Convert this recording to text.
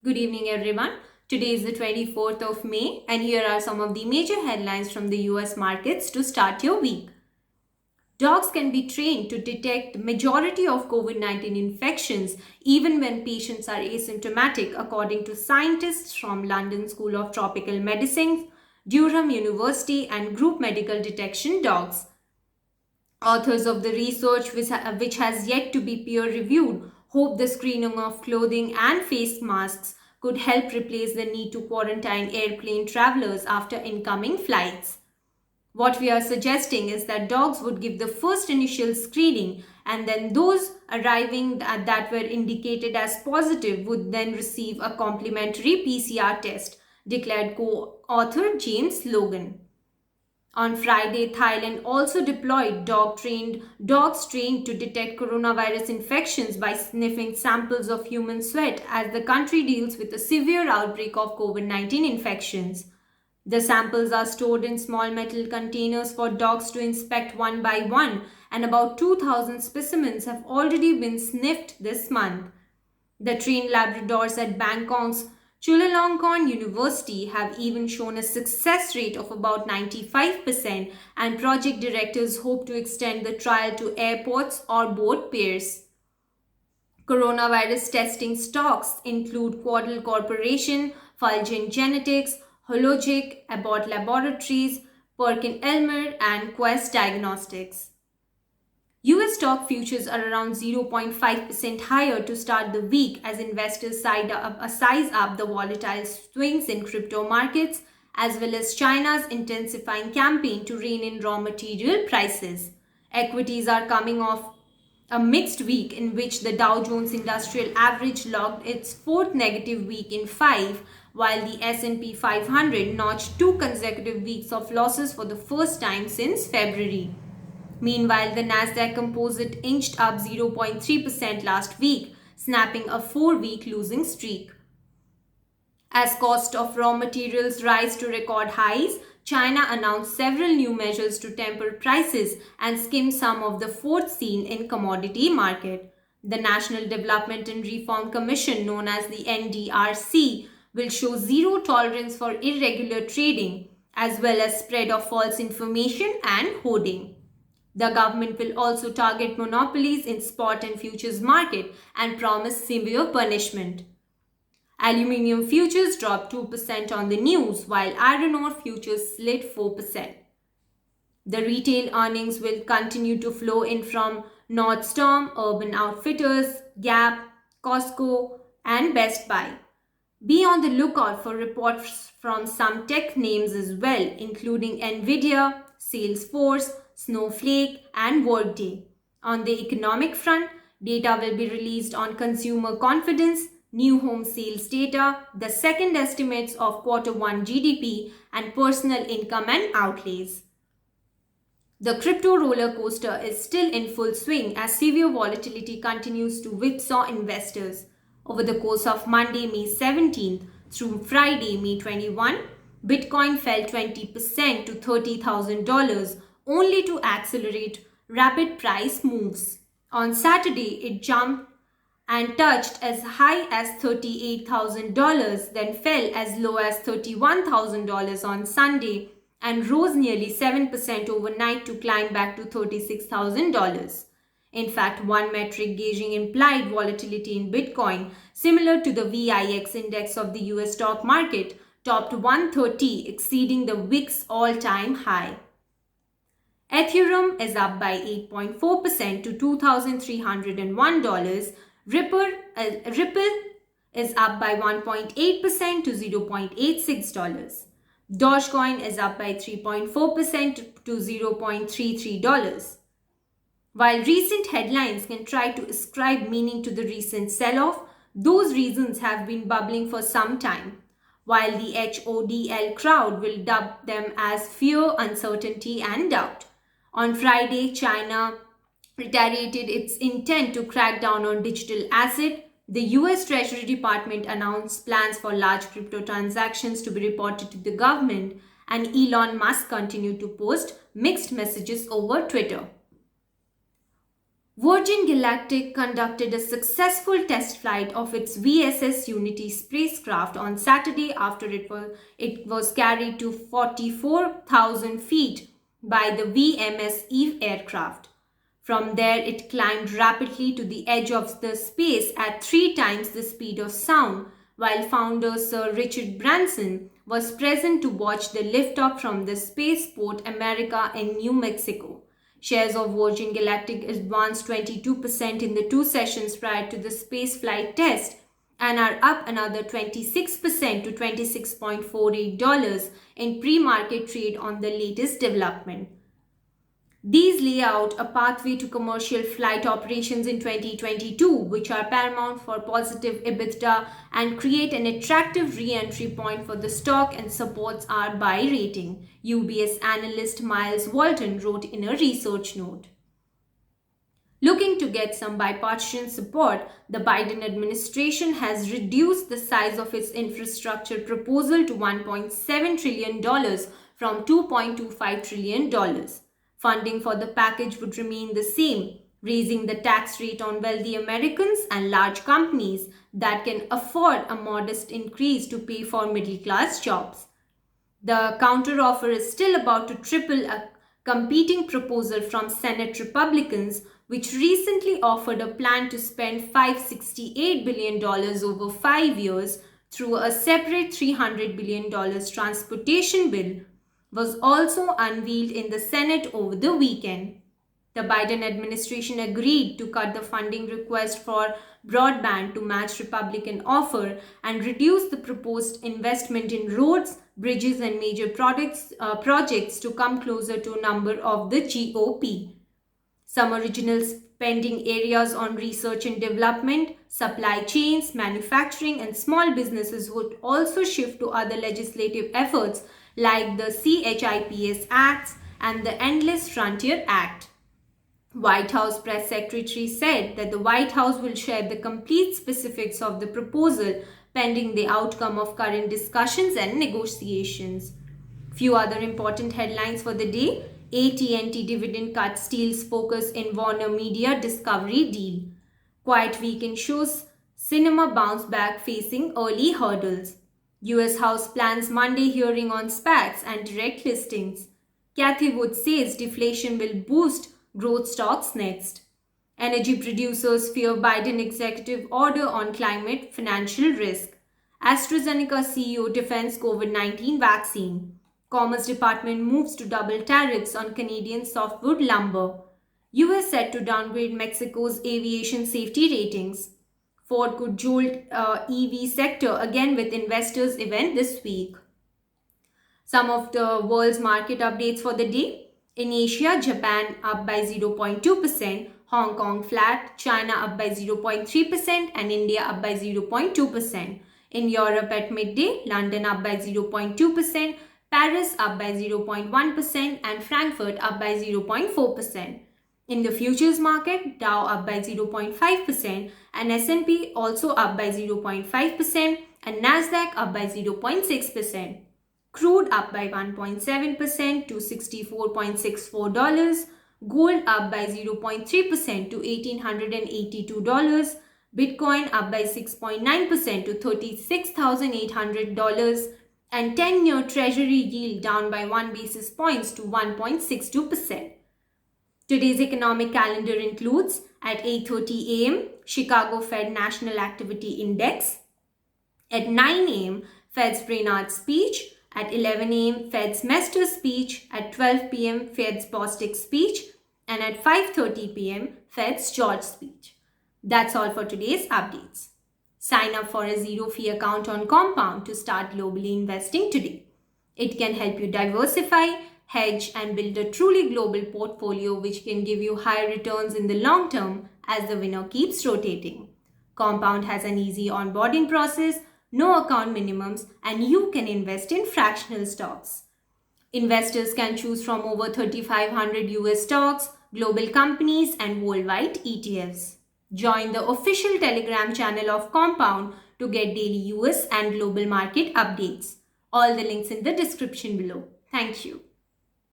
Good evening, everyone. Today is the 24th of May, and here are some of the major headlines from the US markets to start your week. Dogs can be trained to detect the majority of COVID-19 infections even when patients are asymptomatic, according to scientists from London School of Tropical Medicine, Durham University, and Group Medical Detection Dogs. Authors of the research, which has yet to be peer reviewed, hope the screening of clothing and face masks could help replace the need to quarantine airplane travelers after incoming flights. What we are suggesting is that dogs would give the first initial screening, and then those arriving that were indicated as positive would then receive a complimentary PCR test, declared co author James Logan. On Friday, Thailand also deployed dogs trained to detect coronavirus infections by sniffing samples of human sweat as the country deals with a severe outbreak of COVID-19 infections. The samples are stored in small metal containers for dogs to inspect one by one, and about 2,000 specimens have already been sniffed this month. The trained Labradors at Bangkok's Chulalongkorn University have even shown a success rate of about 95%, and project directors hope to extend the trial to airports or boat piers. Coronavirus testing stocks include Quadal Corporation, Fulgent Genetics, Hologic, Abbott Laboratories, PerkinElmer, and Quest Diagnostics. US stock futures are around 0.5% higher to start the week as investors size up the volatile swings in crypto markets, as well as China's intensifying campaign to rein in raw material prices. Equities are coming off a mixed week in which the Dow Jones Industrial Average logged its fourth negative week in 5, while the S&P 500 notched two consecutive weeks of losses for the first time since February. Meanwhile, the Nasdaq Composite inched up 0.3% last week, snapping a 4-week losing streak. As cost of raw materials rise to record highs, China announced several new measures to temper prices and skim some of the fourth seen in commodity market. The National Development and Reform Commission, known as the NDRC, will show zero tolerance for irregular trading as well as spread of false information and hoarding. The government will also target monopolies in spot and futures market and promise severe punishment. Aluminium futures dropped 2% on the news, while iron ore futures slid 4%. The retail earnings will continue to flow in from Nordstrom, Urban Outfitters, Gap, Costco, and Best Buy. Be on the lookout for reports from some tech names as well, including Nvidia, Salesforce, Snowflake, and Workday. On the economic front, data will be released on consumer confidence, new home sales data, the second estimates of Q1 GDP, and personal income and outlays. The crypto roller coaster is still in full swing as severe volatility continues to whipsaw investors. Over the course of Monday, May 17th through Friday, May 21, Bitcoin fell 20% to $30,000, only to accelerate rapid price moves. On Saturday, it jumped and touched as high as $38,000, then fell as low as $31,000 on Sunday and rose nearly 7% overnight to climb back to $36,000. In fact, one metric gauging implied volatility in Bitcoin, similar to the VIX index of the US stock market, topped 130, exceeding the VIX all-time high. Ethereum is up by 8.4% to $2,301. Ripple is up by 1.8% to $0.86. Dogecoin is up by 3.4% to $0.33. While recent headlines can try to ascribe meaning to the recent sell-off, those reasons have been bubbling for some time, while the HODL crowd will dub them as fear, uncertainty, and doubt. On Friday, China reiterated its intent to crack down on digital asset. The US Treasury Department announced plans for large crypto transactions to be reported to the government, and Elon Musk continued to post mixed messages over Twitter. Virgin Galactic conducted a successful test flight of its VSS Unity spacecraft on Saturday after it was carried to 44,000 feet by the VMS Eve aircraft. From there, it climbed rapidly to the edge of the space at 3 times the speed of sound, while founder Sir Richard Branson was present to watch the liftoff from the Spaceport America in New Mexico. Shares of Virgin Galactic advanced 22% in the 2 sessions prior to the spaceflight test and are up another 26% to $26.48 in pre-market trade on the latest development. These lay out a pathway to commercial flight operations in 2022, which are paramount for positive EBITDA and create an attractive re-entry point for the stock and supports our buy rating, UBS analyst Miles Walton wrote in a research note. Looking to get some bipartisan support, the Biden administration has reduced the size of its infrastructure proposal to $1.7 trillion from $2.25 trillion. Funding for the package would remain the same, raising the tax rate on wealthy Americans and large companies that can afford a modest increase to pay for middle-class jobs. The counteroffer is still about to triple a competing proposal from Senate Republicans, which recently offered a plan to spend $568 billion over 5 years through a separate $300 billion transportation bill, was also unveiled in the Senate over the weekend. The Biden administration agreed to cut the funding request for broadband to match Republican offer and reduce the proposed investment in roads, bridges and major projects to come closer to a number of the GOP. Some original spending areas on research and development, supply chains, manufacturing and small businesses would also shift to other legislative efforts like the CHIPS Acts and the Endless Frontier Act. White House press secretary said that the White House will share the complete specifics of the proposal pending the outcome of current discussions and negotiations. Few other important headlines for the day. AT&T dividend cut steals focus in Warner Media Discovery deal. Quiet weekend shows cinema bounce back facing early hurdles. US House plans Monday hearing on SPACs and direct listings. Cathie Wood says deflation will boost growth stocks next. Energy producers fear Biden executive order on climate financial risk. AstraZeneca CEO defends COVID-19 vaccine. Commerce Department moves to double tariffs on Canadian softwood lumber. US set to downgrade Mexico's aviation safety ratings. Ford could jolt EV sector again with investors event this week. Some of the world's market updates for the day. In Asia, Japan up by 0.2%, Hong Kong flat, China up by 0.3% and India up by 0.2%. In Europe at midday, London up by 0.2%, Paris up by 0.1% and Frankfurt up by 0.4%. In the futures market, Dow up by 0.5% and S&P also up by 0.5% and Nasdaq up by 0.6%. Crude up by 1.7% to $64.64. Gold up by 0.3% to $1,882. Bitcoin up by 6.9% to $36,800. And 10-year Treasury yield down by 1 basis points to 1.62%. Today's economic calendar includes at 8:30 a.m. Chicago Fed National Activity Index, at 9 a.m. Fed's Brainard speech, at 11 a.m. Fed's Mester speech, at 12 p.m. Fed's Bostic speech, and at 5:30 p.m. Fed's George speech. That's all for today's updates. Sign up for a zero-fee account on Compound to start globally investing today. It can help you diversify, hedge and build a truly global portfolio which can give you higher returns in the long term as the winner keeps rotating. Compound has an easy onboarding process, no account minimums, and you can invest in fractional stocks. Investors can choose from over 3,500 US stocks, global companies, and worldwide ETFs. Join the official Telegram channel of Compound to get daily US and global market updates. All the links in the description below. Thank you.